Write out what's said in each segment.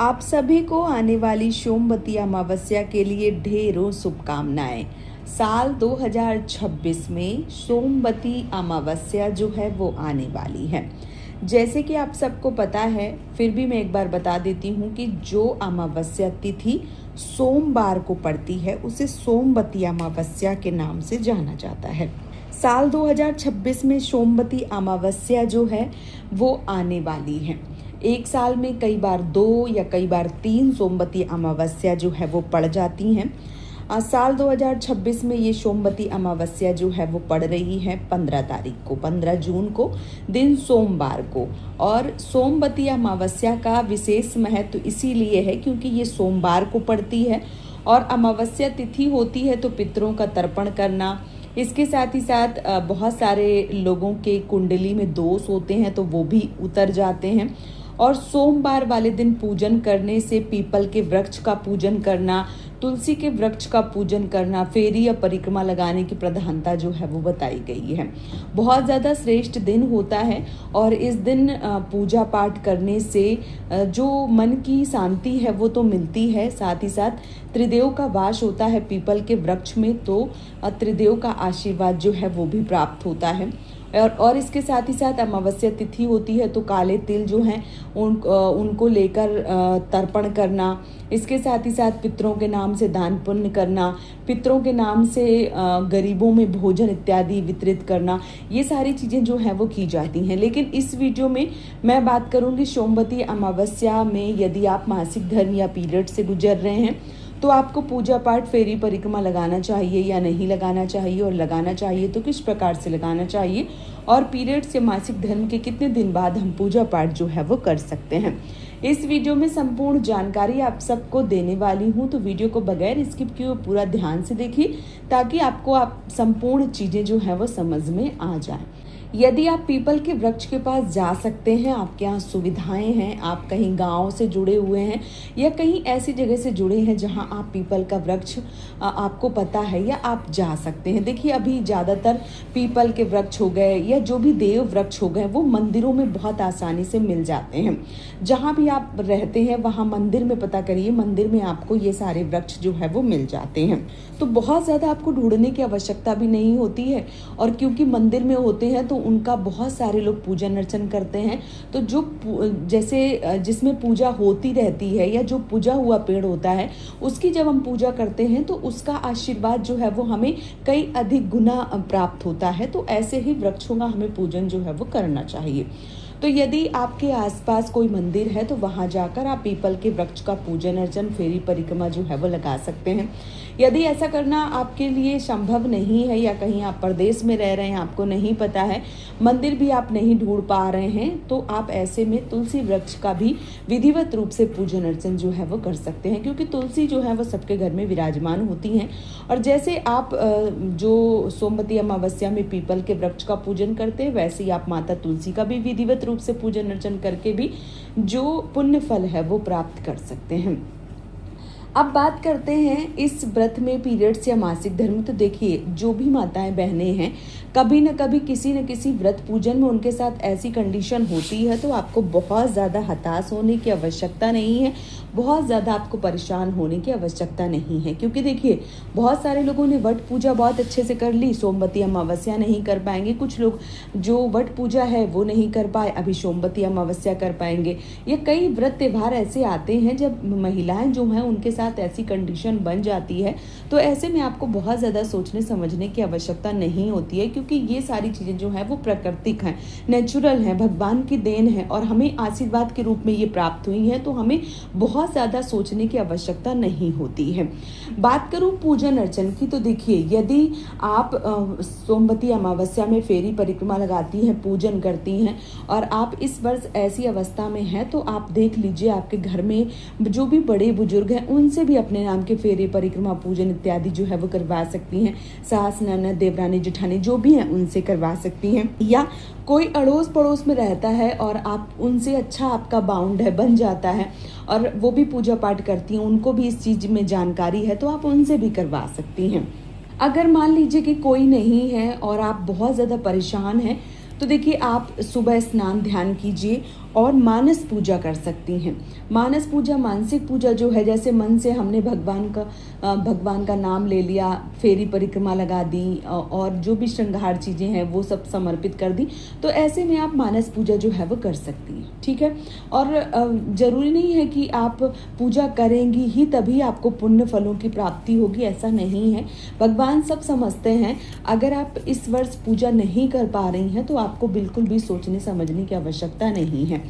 आप सभी को आने वाली सोमवती अमावस्या के लिए ढेरों शुभकामनाएं। साल 2026 में सोमवती अमावस्या जो है वो आने वाली है। जैसे कि आप सबको पता है, फिर भी मैं एक बार बता देती हूँ कि जो अमावस्या तिथि सोमवार को पड़ती है उसे सोमवती अमावस्या के नाम से जाना जाता है। साल 2026 में सोमवती अमावस्या जो है वो आने वाली है। एक साल में कई बार 2 या कई बार 3 सोमवती अमावस्या जो है वो पड़ जाती हैं। साल 2026 में ये सोमवती अमावस्या जो है वो पड़ रही है 15 तारीख को, 15 जून को, दिन सोमवार को। और सोमवती अमावस्या का विशेष महत्व इसीलिए है क्योंकि ये सोमवार को पड़ती है और अमावस्या तिथि होती है तो पितरों का तर्पण करना, इसके साथ ही साथ बहुत सारे लोगों के कुंडली में दोष होते हैं तो वो भी उतर जाते हैं। और सोमवार वाले दिन पूजन करने से पीपल के वृक्ष का पूजन करना, तुलसी के वृक्ष का पूजन करना, फेरी या परिक्रमा लगाने की प्रधानता जो है वो बताई गई है। बहुत ज़्यादा श्रेष्ठ दिन होता है और इस दिन पूजा पाठ करने से जो मन की शांति है वो तो मिलती है, साथ ही साथ त्रिदेव का वास होता है पीपल के वृक्ष में, तो त्रिदेव का आशीर्वाद जो है वो भी प्राप्त होता है। और इसके साथ ही साथ अमावस्या तिथि होती है तो काले तिल जो हैं उनको लेकर तर्पण करना, इसके साथ ही साथ पितरों के नाम से दान पुण्य करना, पितरों के नाम से गरीबों में भोजन इत्यादि वितरित करना, ये सारी चीज़ें जो हैं वो की जाती हैं। लेकिन इस वीडियो में मैं बात करूँगी सोमवती अमावस्या में यदि आप मासिक धर्म या पीरियड से गुजर रहे हैं तो आपको पूजा पाठ, फेरी परिक्रमा लगाना चाहिए या नहीं लगाना चाहिए, और लगाना चाहिए तो किस प्रकार से लगाना चाहिए, और पीरियड्स या मासिक धर्म के कितने दिन बाद हम पूजा पाठ जो है वो कर सकते हैं। इस वीडियो में संपूर्ण जानकारी आप सबको देने वाली हूं, तो वीडियो को बगैर स्किप किए पूरा ध्यान से देखिए ताकि आपको संपूर्ण चीज़ें जो है वो समझ में आ जाए। यदि आप पीपल के वृक्ष के पास जा सकते हैं, आपके यहाँ सुविधाएं हैं, आप कहीं गांव से जुड़े हुए हैं या कहीं ऐसी जगह से जुड़े हैं जहां आप पीपल का वृक्ष आपको पता है, या आप जा सकते हैं। देखिए अभी ज़्यादातर पीपल के वृक्ष हो गए या जो भी देव वृक्ष हो गए वो मंदिरों में बहुत आसानी से मिल जाते हैं। जहाँ भी आप रहते हैं वहाँ मंदिर में पता करिए, मंदिर में आपको ये सारे वृक्ष जो है वो मिल जाते हैं, तो बहुत ज़्यादा आपको ढूंढने की आवश्यकता भी नहीं होती है। और क्योंकि मंदिर में होते हैं तो उनका बहुत सारे लोग पूजन अर्चन करते हैं, तो जो जैसे जिसमें पूजा होती रहती है या जो पूजा हुआ पेड़ होता है उसकी जब हम पूजा करते हैं तो उसका आशीर्वाद जो है वो हमें कई अधिक गुना प्राप्त होता है। तो ऐसे ही वृक्षों का हमें पूजन जो है वो करना चाहिए। तो यदि आपके आसपास कोई मंदिर है तो वहां जाकर आप पीपल के वृक्ष का पूजन अर्चन, फेरी परिक्रमा जो है वो लगा सकते हैं। यदि ऐसा करना आपके लिए संभव नहीं है या कहीं आप परदेश में रह रहे हैं, आपको नहीं पता है, मंदिर भी आप नहीं ढूंढ पा रहे हैं, तो आप ऐसे में तुलसी वृक्ष का भी विधिवत रूप से पूजन अर्चन जो है वो कर सकते हैं, क्योंकि तुलसी जो है वो सबके घर में विराजमान होती हैं। और जैसे आप जो सोमवती अमावस्या में पीपल के वृक्ष का पूजन करते हैं वैसे ही आप माता तुलसी का भी विधिवत रूप से पूजन अर्चन करके भी जो पुण्य फल है वो प्राप्त कर सकते हैं। अब बात करते हैं इस व्रत में पीरियड्स या मासिक धर्म। तो देखिए जो भी माताएं बहनें हैं कभी न कभी किसी न किसी व्रत पूजन में उनके साथ ऐसी कंडीशन होती है, तो आपको बहुत ज़्यादा हताश होने की आवश्यकता नहीं है, बहुत ज़्यादा आपको परेशान होने की आवश्यकता नहीं है। क्योंकि देखिए बहुत सारे लोगों ने वट पूजा बहुत अच्छे से कर ली, सोमवती अमावस्या नहीं कर पाएंगे। कुछ लोग जो वट पूजा है वो नहीं कर पाए, अभी सोमवती अमावस्या कर पाएंगे। ये कई व्रत त्यौहार ऐसे आते हैं जब महिलाएं जो हैं उनके साथ ऐसी कंडीशन बन जाती है, तो ऐसे में आपको बहुत ज़्यादा सोचने समझने की आवश्यकता नहीं होती है, क्योंकि ये सारी चीज़ें जो हैं वो प्राकृतिक हैं, नेचुरल हैं, भगवान की देन है और हमें आशीर्वाद के रूप में ये प्राप्त हुई है, तो हमें बहुत ज़्यादा सोचने की आवश्यकता नहीं होती है। बात करूँ पूजन अर्चन की, तो देखिए यदि आप सोमवती अमावस्या में फेरी परिक्रमा लगाती हैं, पूजन करती हैं और आप इस वर्ष ऐसी अवस्था में हैं, तो आप देख लीजिए आपके घर में जो भी बड़े बुजुर्ग हैं उनसे भी अपने नाम के फेरे परिक्रमा पूजन इत्यादि जो है वो करवा सकती हैं। सास, ननद, देवरानी, जेठानी जो भी हैं उनसे करवा सकती हैं। या कोई अड़ोस पड़ोस में रहता है और आप उनसे अच्छा आपका बाउंड है, बन जाता है, और वो भी पूजा पाठ करती हैं, उनको भी इस चीज़ में जानकारी है, तो आप उनसे भी करवा सकती हैं। अगर मान लीजिए कि कोई नहीं है और आप बहुत ज़्यादा परेशान हैं, तो देखिए आप सुबह स्नान ध्यान कीजिए और मानस पूजा कर सकती हैं। मानस पूजा, मानसिक पूजा जो है, जैसे मन से हमने भगवान का नाम ले लिया, फेरी परिक्रमा लगा दी और जो भी श्रृंगार चीज़ें हैं वो सब समर्पित कर दी, तो ऐसे में आप मानस पूजा जो है वो कर सकती हैं। ठीक है। और ज़रूरी नहीं है कि आप पूजा करेंगी ही तभी आपको पुण्य फलों की प्राप्ति होगी, ऐसा नहीं है। भगवान सब समझते हैं। अगर आप इस वर्ष पूजा नहीं कर पा रही हैं तो आपको बिल्कुल भी सोचने समझने की आवश्यकता नहीं है।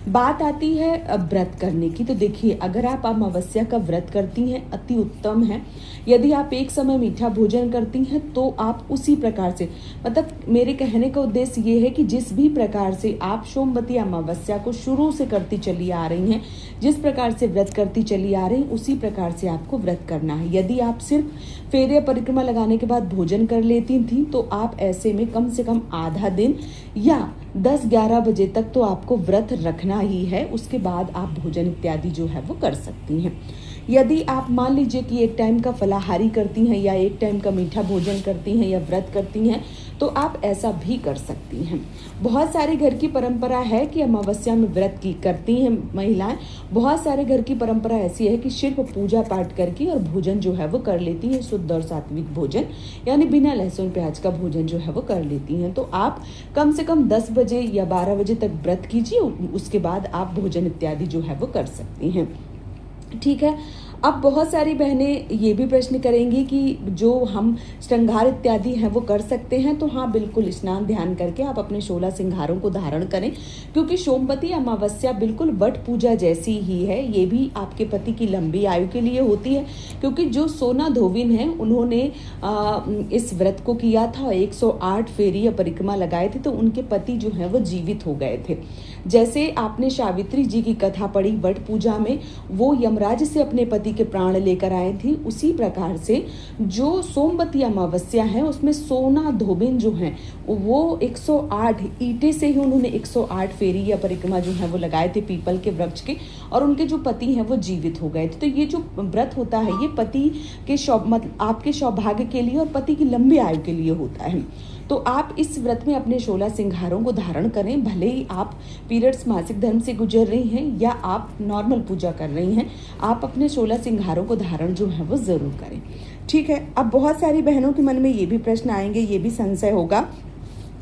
बात आती है व्रत करने की, तो देखिए, अगर आप अमावस्या का व्रत करती हैं अति उत्तम है। यदि आप एक समय मीठा भोजन करती हैं तो आप उसी प्रकार से, मतलब मेरे कहने का उद्देश्य ये है कि जिस भी प्रकार से आप सोमवती अमावस्या को शुरू से करती चली आ रही हैं, जिस प्रकार से व्रत करती चली आ रही, उसी प्रकार से आपको व्रत करना है। यदि आप सिर्फ फेरे परिक्रमा लगाने के बाद भोजन कर लेती थी तो आप ऐसे में कम से कम आधा दिन या 10-11 बजे तक तो आपको व्रत रखना ही है। उसके बाद आप भोजन इत्यादि जो है वो कर सकती हैं। यदि आप मान लीजिए कि एक टाइम का फलाहारी करती हैं या एक टाइम का मीठा भोजन करती हैं या व्रत करती हैं तो आप ऐसा भी कर सकती हैं। बहुत सारे घर की परंपरा है कि अमावस्या में व्रत की करती हैं महिलाएं। बहुत सारे घर की परंपरा ऐसी है कि सिर्फ पूजा पाठ करके और भोजन जो है वो कर लेती हैं, शुद्ध और सात्विक भोजन, यानी बिना लहसुन प्याज का भोजन जो है वो कर लेती हैं। तो आप कम से कम 10 बजे या 12 बजे तक व्रत कीजिए, उसके बाद आप भोजन इत्यादि जो है वो कर सकती हैं। ठीक है। अब बहुत सारी बहनें ये भी प्रश्न करेंगी कि जो हम श्रृंगार इत्यादि हैं वो कर सकते हैं, तो हाँ बिल्कुल, स्नान ध्यान करके आप अपने 16 श्रृंगारों को धारण करें, क्योंकि सोमवती अमावस्या बिल्कुल वट पूजा जैसी ही है। ये भी आपके पति की लंबी आयु के लिए होती है, क्योंकि जो सोना धोबिन है उन्होंने इस व्रत को किया था, 108 फेरी या परिक्रमा लगाए थे, तो उनके पति जो है वो जीवित हो गए थे। जैसे आपने सावित्री जी की कथा पढ़ी वट पूजा में, वो यमराज से अपने पति के प्राण लेकर आए थी, उसी प्रकार से जो सोमवती अमावस्या है उसमें सोना धोबिन जो हैं वो 108 ईंटे से ही उन्होंने 108 फेरी या परिक्रमा जो है वो लगाए थे पीपल के वृक्ष के, और उनके जो पति हैं वो जीवित हो गए थे। तो ये जो व्रत होता है ये पति के आपके सौभाग्य के लिए और पति की लंबी आयु के लिए होता है। तो आप इस व्रत में अपने 16 श्रृंगारों को धारण करें, भले ही आप पीरियड्स मासिक धर्म से गुजर रही हैं या आप नॉर्मल पूजा कर रही हैं, आप अपने 16 श्रृंगारों को धारण जो है वो ज़रूर करें। ठीक है। अब बहुत सारी बहनों के मन में ये भी प्रश्न आएंगे, ये भी संशय होगा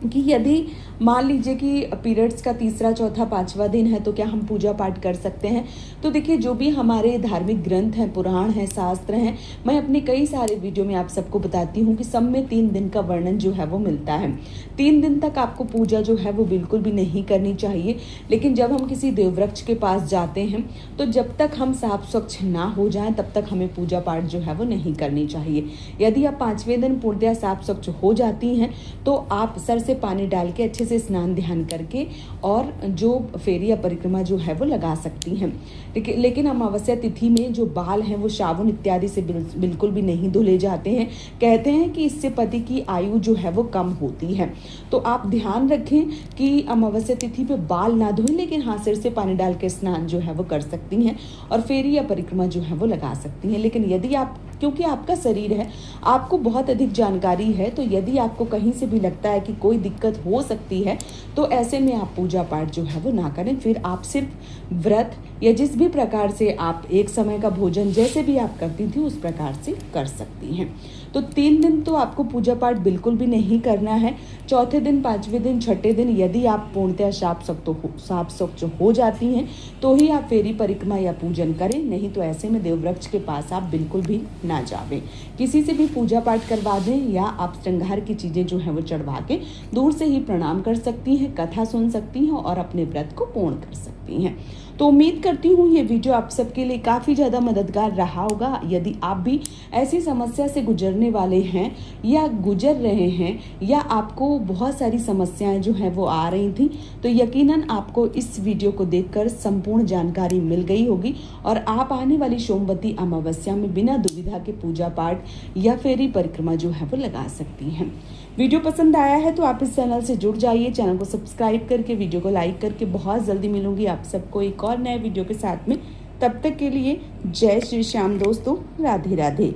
कि यदि मान लीजिए कि पीरियड्स का तीसरा, चौथा, 5वां दिन है तो क्या हम पूजा पाठ कर सकते हैं। तो देखिए, जो भी हमारे धार्मिक ग्रंथ हैं, पुराण हैं, शास्त्र हैं, मैं अपने कई सारे वीडियो में आप सबको बताती हूँ कि सब में 3 दिन का वर्णन जो है वो मिलता है। 3 दिन तक आपको पूजा जो है वो बिल्कुल भी नहीं करनी चाहिए। लेकिन जब हम किसी देववृक्ष के पास जाते हैं तो जब तक हम साफ स्वच्छ ना हो जाएं तब तक हमें पूजा पाठ जो है वो नहीं करनी चाहिए। यदि आप 5वें दिन पूर्णतः साफ स्वच्छ हो जाती हैं तो आप सर से पानी डाल के अच्छे से स्नान ध्यान करके और जो फेरी या परिक्रमा जो है वो लगा सकती हैं। लेकिन अमावस्या तिथि में जो बाल हैं वो साबुन इत्यादि से बिल्कुल भी नहीं धुले जाते हैं। कहते हैं कि इससे पति की आयु जो है वो कम होती है। तो आप ध्यान रखें कि अमावस्या तिथि पे बाल ना धोएं, लेकिन हाँ सिर से पानी डाल के स्नान जो है वो कर सकती हैं और फेरी या परिक्रमा जो है वो लगा सकती हैं। लेकिन यदि आप, क्योंकि आपका शरीर है, आपको बहुत अधिक जानकारी है, तो यदि आपको कहीं से भी लगता है कि कोई दिक्कत हो सकती है तो ऐसे में आप पूजा पाठ जो है वो ना करें। फिर आप सिर्फ व्रत या जिस भी प्रकार से आप एक समय का भोजन जैसे भी आप करती थी उस प्रकार से कर सकती हैं। तो 3 दिन तो आपको पूजा पाठ बिल्कुल भी नहीं करना है। चौथे दिन, 5वें दिन, 6ठे दिन यदि आप पूर्णतः साफ स्वच्छ हो जाती हैं तो ही आप फेरी परिक्रमा या पूजन करें, नहीं तो ऐसे में देववृक्ष के पास आप बिल्कुल भी ना जावें। किसी से भी पूजा पाठ करवा दें या आप श्रृंगार की चीज़ें जो हैं वो चढ़वा के दूर से ही प्रणाम कर सकती हैं, कथा सुन सकती हैं और अपने व्रत को पूर्ण कर सकती हैं। तो उम्मीद करती हूँ ये वीडियो आप सबके लिए काफ़ी ज़्यादा मददगार रहा होगा। यदि आप भी ऐसी समस्या से गुजरने वाले हैं या गुजर रहे हैं या आपको बहुत सारी समस्याएं जो हैं वो आ रही थी, तो यकीनन आपको इस वीडियो को देखकर संपूर्ण जानकारी मिल गई होगी और आप आने वाली सोमवती अमावस्या में बिना दुविधा के पूजा पाठ या फेरी परिक्रमा जो है वो लगा सकती हैं। वीडियो पसंद आया है तो आप इस चैनल से जुड़ जाइए, चैनल को सब्सक्राइब करके वीडियो को लाइक करके। बहुत जल्दी मिलूंगी आप सबको एक और नए वीडियो के साथ में। तब तक के लिए जय श्री श्याम दोस्तों, राधे राधे।